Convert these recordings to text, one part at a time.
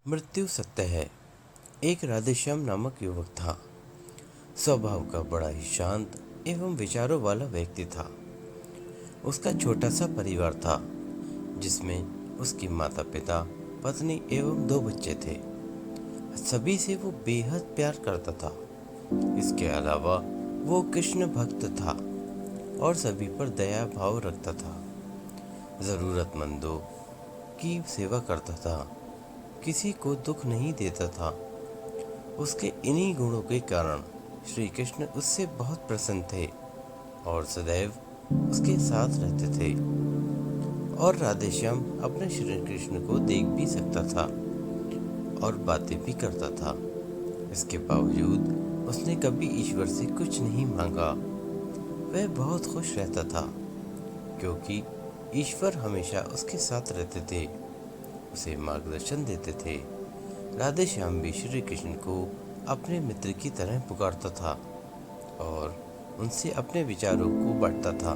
मृत्यु सत्य है। एक राधेश्याम नामक युवक था। स्वभाव का बड़ा ही शांत एवं विचारों वाला व्यक्ति था। उसका छोटा सा परिवार था, जिसमें उसकी माता पिता, पत्नी एवं 2 बच्चे थे। सभी से वो बेहद प्यार करता था। इसके अलावा वो कृष्ण भक्त था और सभी पर दया भाव रखता था। जरूरतमंदों की सेवा करता था, किसी को दुख नहीं देता था। उसके इन्हीं गुणों के कारण श्री कृष्ण उससे बहुत प्रसन्न थे और सदैव उसके साथ रहते थे। और राधेश्याम अपने श्री कृष्ण को देख भी सकता था और बातें भी करता था। इसके बावजूद उसने कभी ईश्वर से कुछ नहीं मांगा। वह बहुत खुश रहता था, क्योंकि ईश्वर हमेशा उसके साथ रहते थे, उसे मार्गदर्शन देते थे। राधेश्याम भी श्री कृष्ण को अपने मित्र की तरह पुकारता था और उनसे अपने विचारों को बांटता था।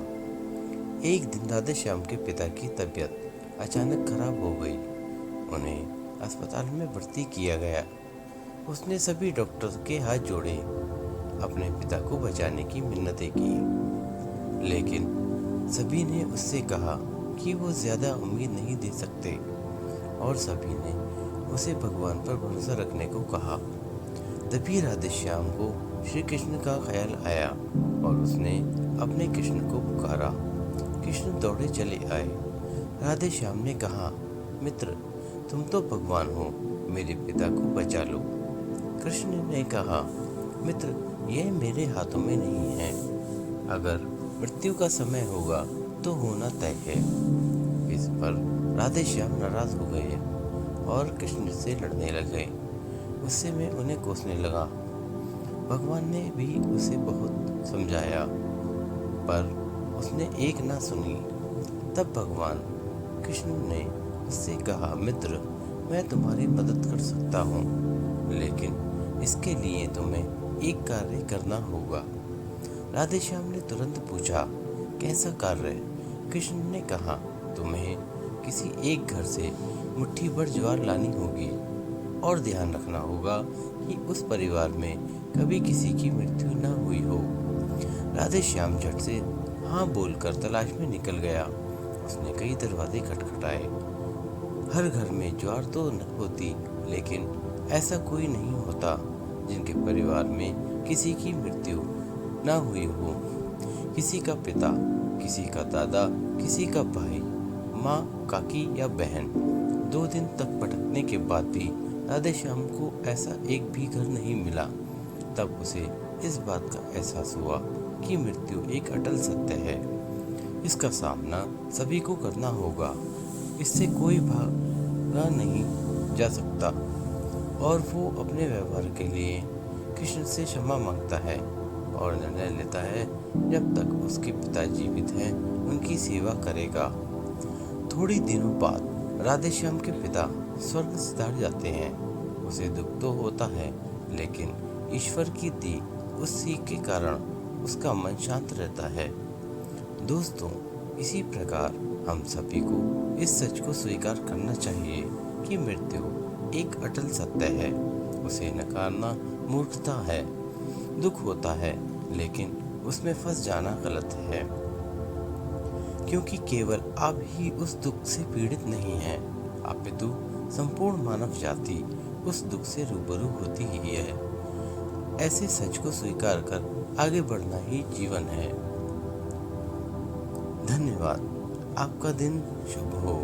एक दिन राधेश्याम के पिता की तबीयत अचानक खराब हो गई। उन्हें अस्पताल में भर्ती किया गया। उसने सभी डॉक्टर के हाथ जोड़े, अपने पिता को बचाने की मिन्नतें की, लेकिन सभी ने उससे कहा कि वो ज़्यादा उम्मीद नहीं दे सकते और सभी ने उसे भगवान पर भरोसा रखने को कहा। तभी राधेश्याम को श्री कृष्ण का ख्याल आया और उसने अपने कृष्ण को पुकारा। कृष्ण दौड़े चले आए। राधेश्याम ने कहा, मित्र, तुम तो भगवान हो, मेरे पिता को बचा लो। कृष्ण ने कहा, मित्र, यह मेरे हाथों में नहीं है। अगर मृत्यु का समय होगा तो होना तय है। इस पर राधेश्याम नाराज हो गए और कृष्ण से लड़ने लगे। गुस्से में उन्हें कोसने लगा। भगवान ने भी उसे बहुत समझाया, पर उसने एक ना सुनी। तब भगवान कृष्ण ने उससे कहा, मित्र, मैं तुम्हारी मदद कर सकता हूँ, लेकिन इसके लिए तुम्हें एक कार्य करना होगा। राधेश्याम ने तुरंत पूछा, कैसा कार्य? कृष्ण ने कहा, तुम्हें किसी एक घर से मुट्ठी भर ज्वार लानी होगी और ध्यान रखना होगा कि उस परिवार में कभी किसी की मृत्यु न हुई हो। राधेश्याम झट से हाँ बोलकर तलाश में निकल गया। उसने कई दरवाजे खटखटाए। हर घर में ज्वार तो होती, लेकिन ऐसा कोई नहीं होता जिनके परिवार में किसी की मृत्यु न हुई हो। किसी का पिता, किसी का दादा, किसी का भाई, माँ, काकी या बहन। 2 दिन तक भटकने के बाद भी राधेश्याम को ऐसा एक भी घर नहीं मिला। तब उसे इस बात का एहसास हुआ कि मृत्यु एक अटल सत्य है। इसका सामना सभी को करना होगा। इससे कोई भागा नहीं जा सकता। और वो अपने व्यवहार के लिए कृष्ण से क्षमा मांगता है और निर्णय लेता है, जब तक उसके पिता जीवित हैं उनकी सेवा करेगा। थोड़ी दिनों बाद राधेश्याम के पिता स्वर्ग सिधार जाते हैं। उसे दुख तो होता है, लेकिन ईश्वर की दी उस सीख के कारण उसका मन शांत रहता है। दोस्तों, इसी प्रकार हम सभी को इस सच को स्वीकार करना चाहिए कि मृत्यु एक अटल सत्य है। उसे नकारना मूर्खता है। दुख होता है, लेकिन उसमें फंस जाना गलत है, क्योंकि केवल आप ही उस दुख से पीड़ित नहीं हैं, अपितु संपूर्ण मानव जाति उस दुख से रूबरू होती ही है। ऐसे सच को स्वीकार कर आगे बढ़ना ही जीवन है। धन्यवाद। आपका दिन शुभ हो।